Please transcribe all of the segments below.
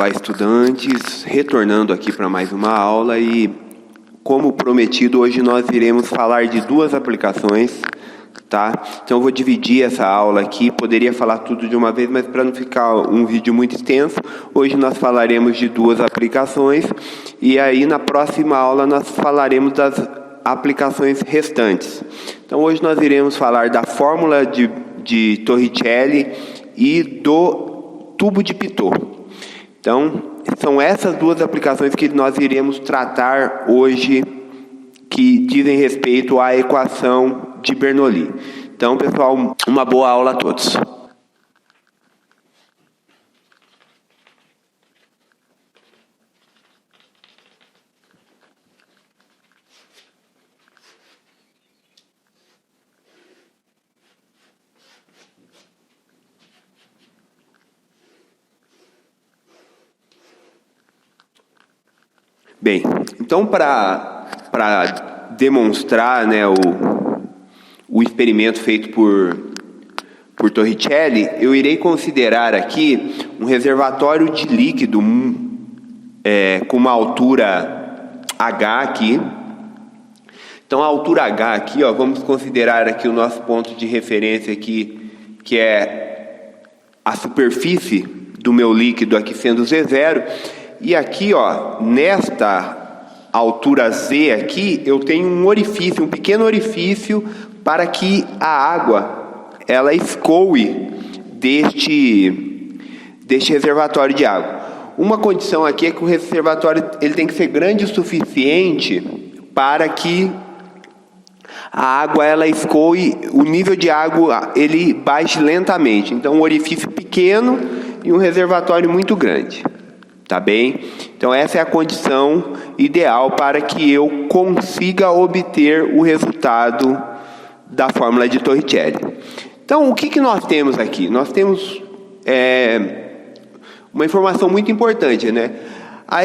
Olá, estudantes, retornando aqui para mais uma aula e, como prometido, hoje nós iremos falar de duas aplicações, tá? Então eu vou dividir essa aula aqui, poderia falar tudo de uma vez, mas para não ficar um vídeo muito extenso, hoje nós falaremos de duas aplicações e aí na próxima aula nós falaremos das aplicações restantes. Então hoje nós iremos falar da fórmula de Torricelli e do tubo de Pitot. Então, são essas duas aplicações que nós iremos tratar hoje, que dizem respeito à equação de Bernoulli. Então, pessoal, uma boa aula a todos. Bem, então para demonstrar, né, o experimento feito por Torricelli, eu irei considerar aqui um reservatório de líquido com uma altura H aqui. Então a altura H aqui, ó, vamos considerar aqui o nosso ponto de referência aqui, que é a superfície do meu líquido aqui sendo Z0. E aqui, ó, nesta altura Z aqui, eu tenho um orifício, um pequeno orifício para que a água, ela escoe deste reservatório de água. Uma condição aqui é que o reservatório ele tem que ser grande o suficiente para que a água, ela escoe, o nível de água, ele baixe lentamente. Então, um orifício pequeno e um reservatório muito grande. Tá bem? Então essa é a condição ideal para que eu consiga obter o resultado da fórmula de Torricelli. Então o que nós temos aqui? Nós temos uma informação muito importante, né? A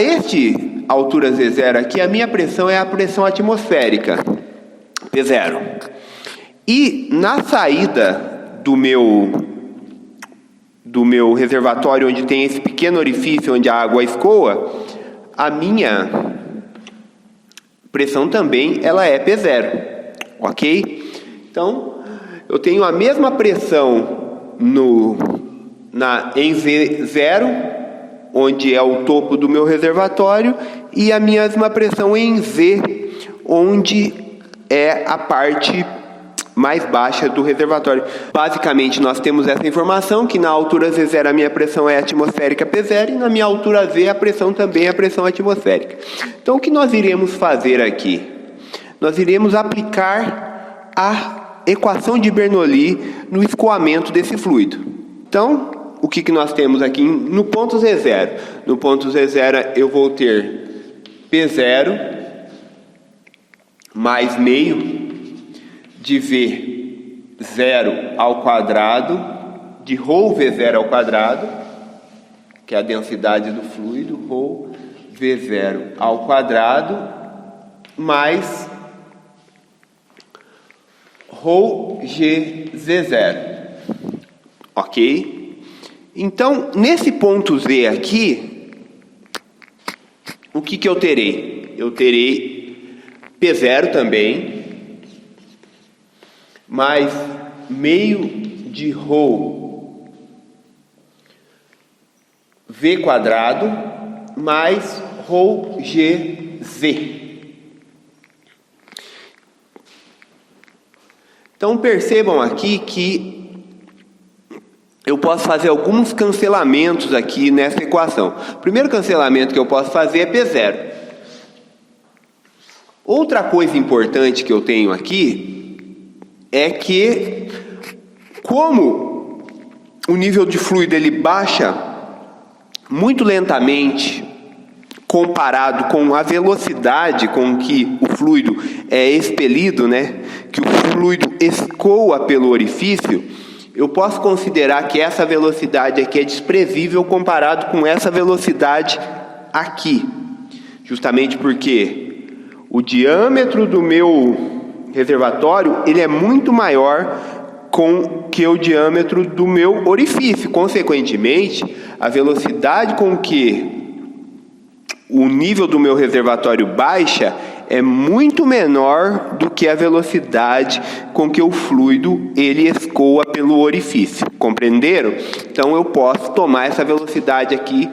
altura Z0 aqui, a minha pressão é a pressão atmosférica, P0. E na saída do meu reservatório, onde tem esse pequeno orifício onde a água escoa, a minha pressão também ela é P0, ok? Então, eu tenho a mesma pressão em Z0, onde é o topo do meu reservatório, e a mesma pressão em Z, onde é a parte mais baixa do reservatório. Basicamente, nós temos essa informação, que na altura Z0 a minha pressão é atmosférica P0, e na minha altura Z a pressão também é a pressão atmosférica. Então, o que nós iremos fazer aqui? Nós iremos aplicar a equação de Bernoulli no escoamento desse fluido. Então, o que nós temos aqui no ponto Z0? No ponto Z0 eu vou ter P0 mais meio de V0 ao quadrado, de ρ V0 ao quadrado, que é a densidade do fluido, ρ V0 ao quadrado, mais ρ GZ0. Ok? Então, nesse ponto Z aqui, o que eu terei? Eu terei P0 também, mais meio de ρ V quadrado, mais ρ GZ. Então percebam aqui que eu posso fazer alguns cancelamentos aqui nessa equação. O primeiro cancelamento que eu posso fazer é P0. Outra coisa importante que eu tenho aqui é que, como o nível de fluido ele baixa muito lentamente comparado com a velocidade com que o fluido é expelido, né, que o fluido escoa pelo orifício, eu posso considerar que essa velocidade aqui é desprezível comparado com essa velocidade aqui, justamente porque o diâmetro do meu reservatório ele é muito maior com que o diâmetro do meu orifício. Consequentemente, a velocidade com que o nível do meu reservatório baixa é muito menor do que a velocidade com que o fluido ele escoa pelo orifício. Compreenderam? Então eu posso tomar essa velocidade aqui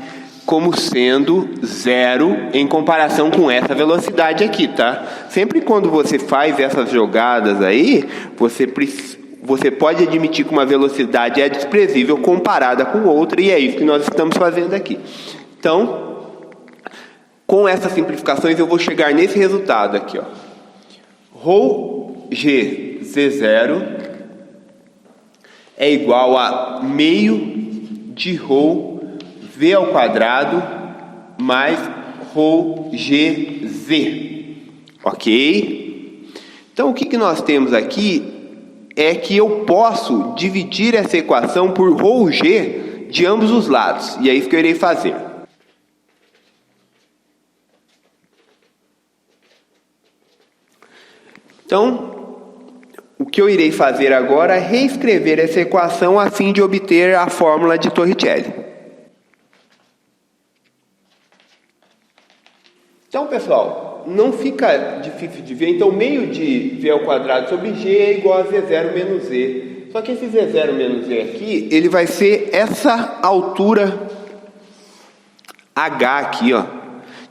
como sendo zero em comparação com essa velocidade aqui, tá? Sempre quando você faz essas jogadas aí, você pode admitir que uma velocidade é desprezível comparada com outra, e é isso que nós estamos fazendo aqui. Então, com essas simplificações eu vou chegar nesse resultado aqui, ó. Rho Z0 é igual a meio de Rho V ao quadrado mais Rho GZ, ok? Então o que nós temos aqui é que eu posso dividir essa equação por Rho G de ambos os lados, e é isso que eu irei fazer. Então, o que eu irei fazer agora é reescrever essa equação a fim de obter a fórmula de Torricelli. Então, pessoal, não fica difícil de ver. Então, meio de V ao quadrado sobre G é igual a Z0 menos Z. Só que esse Z0 menos Z aqui, ele vai ser essa altura H aqui, ó.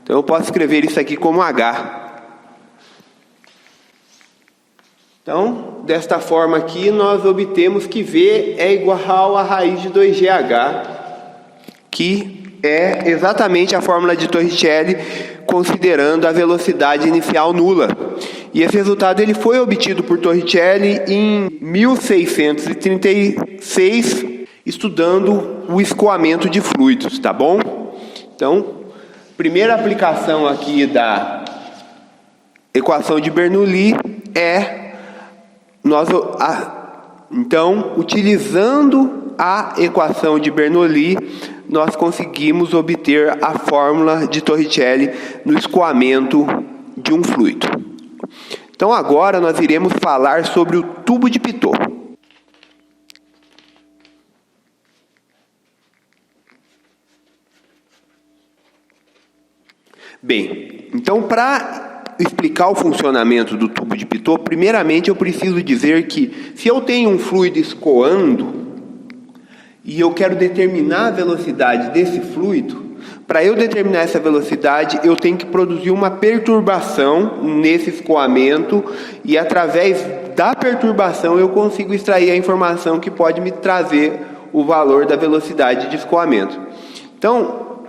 Então, eu posso escrever isso aqui como H. Então, desta forma aqui, nós obtemos que V é igual a raiz de 2GH, que é exatamente a fórmula de Torricelli, considerando a velocidade inicial nula. E esse resultado ele foi obtido por Torricelli em 1636, estudando o escoamento de fluidos, tá bom? Então, primeira aplicação aqui da equação de Bernoulli é então, utilizando a equação de Bernoulli, nós conseguimos obter a fórmula de Torricelli no escoamento de um fluido. Então agora nós iremos falar sobre o tubo de Pitot. Bem, então para explicar o funcionamento do tubo de Pitot, primeiramente eu preciso dizer que se eu tenho um fluido escoando e eu quero determinar a velocidade desse fluido, para eu determinar essa velocidade, eu tenho que produzir uma perturbação nesse escoamento, e através da perturbação eu consigo extrair a informação que pode me trazer o valor da velocidade de escoamento. Então,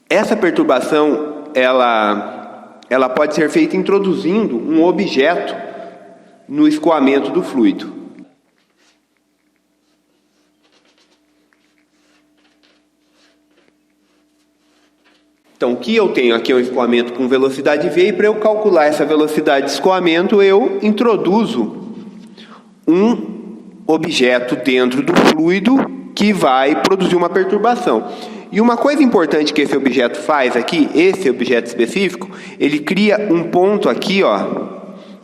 essa perturbação, ela pode ser feita introduzindo um objeto no escoamento do fluido. Então, o que eu tenho aqui é um escoamento com velocidade V, e para eu calcular essa velocidade de escoamento, eu introduzo um objeto dentro do fluido que vai produzir uma perturbação. E uma coisa importante que esse objeto faz aqui, esse objeto específico, ele cria um ponto aqui, ó,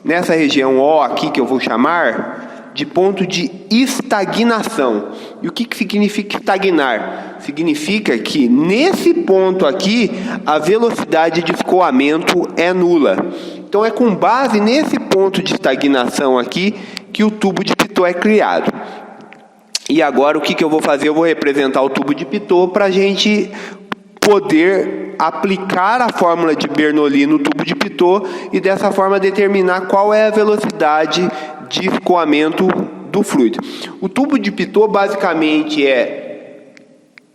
nessa região O aqui, que eu vou chamar de ponto de estagnação. E o que significa estagnar? Significa que nesse ponto aqui a velocidade de escoamento é nula. Então é com base nesse ponto de estagnação aqui que o tubo de Pitot é criado. E agora o que eu vou fazer? Eu vou representar o tubo de Pitot para a gente poder aplicar a fórmula de Bernoulli no tubo de Pitot e dessa forma determinar qual é a velocidade de escoamento do fluido. O tubo de Pitot basicamente é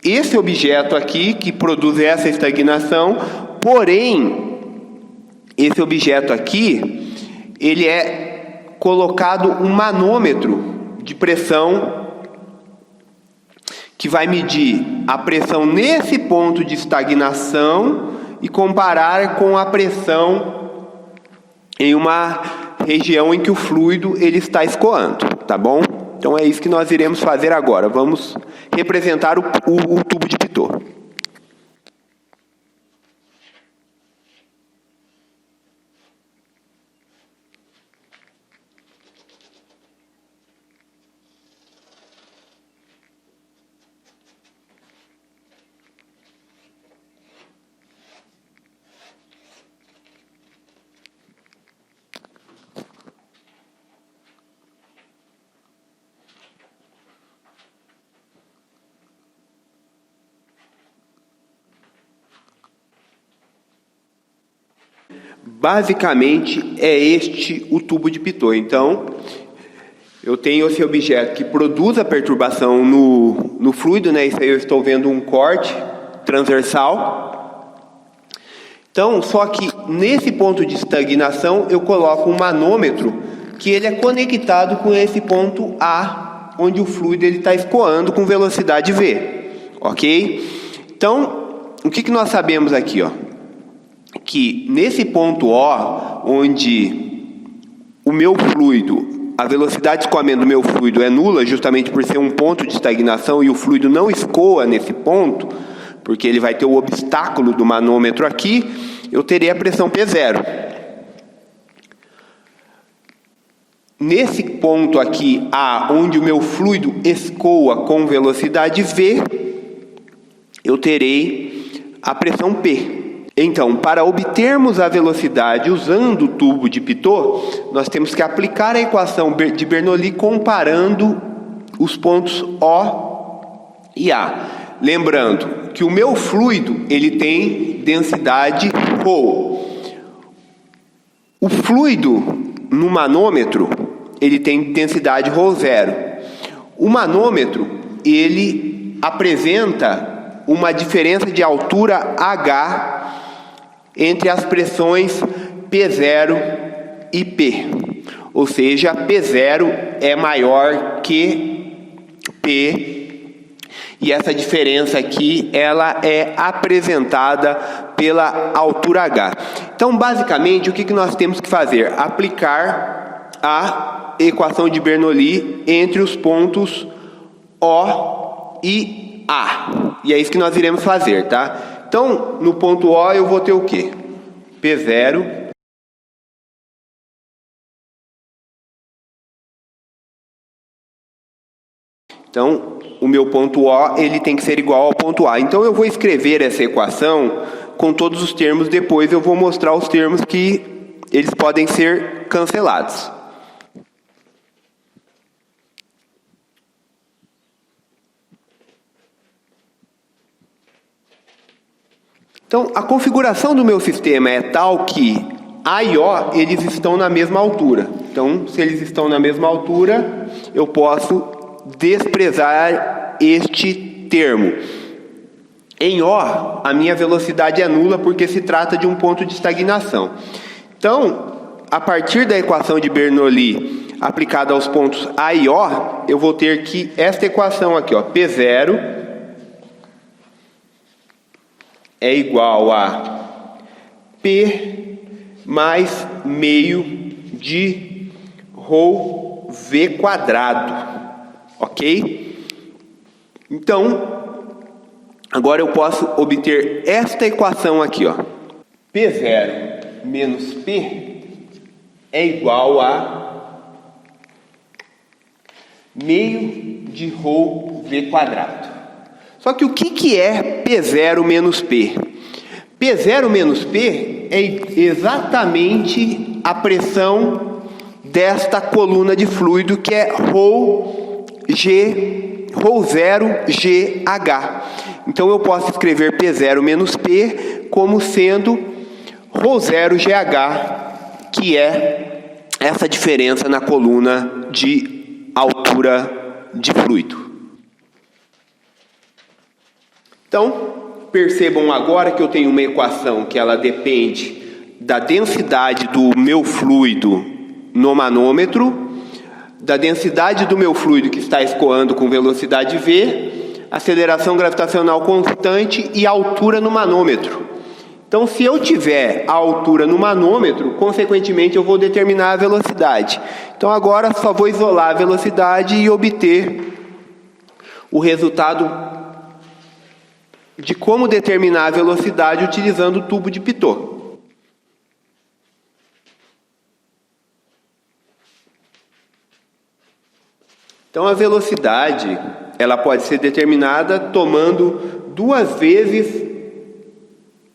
esse objeto aqui que produz essa estagnação, porém esse objeto aqui ele é colocado um manômetro de pressão que vai medir a pressão nesse ponto de estagnação e comparar com a pressão em uma região em que o fluido ele está escoando, tá bom? Então é isso que nós iremos fazer agora. Vamos representar o tubo de Pitot. basicamente é este o tubo de Pitot. Então, eu tenho esse objeto que produz a perturbação no fluido, né? Isso aí eu estou vendo um corte transversal. Então, só que nesse ponto de estagnação eu coloco um manômetro que ele é conectado com esse ponto A, onde o fluido está escoando com velocidade V, ok? Então, o que nós sabemos aqui, ó? Que nesse ponto O, onde o meu fluido, a velocidade de escoamento do meu fluido é nula, justamente por ser um ponto de estagnação e o fluido não escoa nesse ponto, porque ele vai ter o obstáculo do manômetro aqui, eu terei a pressão P0. Nesse ponto aqui, A, onde o meu fluido escoa com velocidade V, eu terei a pressão P. Então, para obtermos a velocidade usando o tubo de Pitot, nós temos que aplicar a equação de Bernoulli comparando os pontos O e A. Lembrando que o meu fluido ele tem densidade ρ. O fluido no manômetro ele tem densidade ρ0. O manômetro ele apresenta uma diferença de altura H entre as pressões P0 e P. Ou seja, P0 é maior que P. E essa diferença aqui, ela é apresentada pela altura H. Então, basicamente, o que nós temos que fazer? Aplicar a equação de Bernoulli entre os pontos O e A. E é isso que nós iremos fazer, tá? Então, no ponto O eu vou ter o quê? P0 Então, o meu ponto O ele tem que ser igual ao ponto A. Então, eu vou escrever essa equação com todos os termos. Depois eu vou mostrar os termos que eles podem ser cancelados. Então, a configuração do meu sistema é tal que A e O, eles estão na mesma altura. Então, se eles estão na mesma altura, eu posso desprezar este termo. Em O, a minha velocidade é nula porque se trata de um ponto de estagnação. Então, a partir da equação de Bernoulli aplicada aos pontos A e O, eu vou ter que esta equação aqui, ó, P0 é igual a P mais meio de ρV quadrado, ok? Então, agora eu posso obter esta equação aqui, ó. P0 menos P é igual a meio de ρV quadrado. Só que o que é P0 menos P? P0 menos P é exatamente a pressão desta coluna de fluido, que é ρ0GH. Então eu posso escrever P0 menos P como sendo ρ0GH, que é essa diferença na coluna de altura de fluido. Então, percebam agora que eu tenho uma equação que ela depende da densidade do meu fluido no manômetro, da densidade do meu fluido que está escoando com velocidade V, aceleração gravitacional constante e altura no manômetro. Então, se eu tiver a altura no manômetro, consequentemente eu vou determinar a velocidade. Então, agora só vou isolar a velocidade e obter o resultado de como determinar a velocidade utilizando o tubo de Pitot. Então, a velocidade ela pode ser determinada tomando duas vezes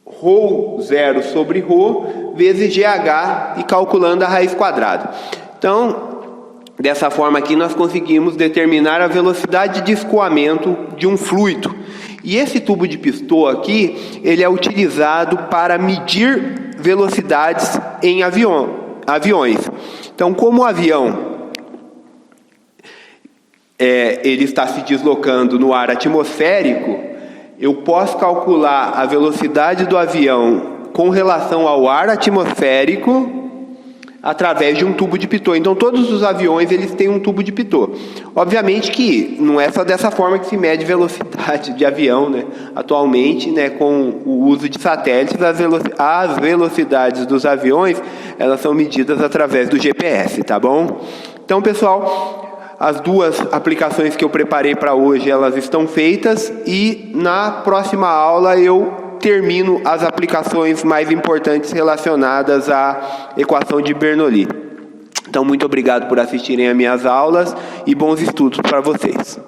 ρ0 sobre ρ vezes GH e calculando a raiz quadrada. Então, dessa forma aqui nós conseguimos determinar a velocidade de escoamento de um fluido. E esse tubo de Pitot aqui, ele é utilizado para medir velocidades em aviões. Então, como o avião ele está se deslocando no ar atmosférico, eu posso calcular a velocidade do avião com relação ao ar atmosférico através de um tubo de Pitot. Então, todos os aviões eles têm um tubo de Pitot. Obviamente que não é só dessa forma que se mede velocidade de avião, né? Atualmente, né, com o uso de satélites, as velocidades dos aviões elas são medidas através do GPS, tá bom? Então, pessoal, as duas aplicações que eu preparei para hoje, elas estão feitas, e na próxima aula eu termino as aplicações mais importantes relacionadas à equação de Bernoulli. Então, muito obrigado por assistirem às minhas aulas e bons estudos para vocês.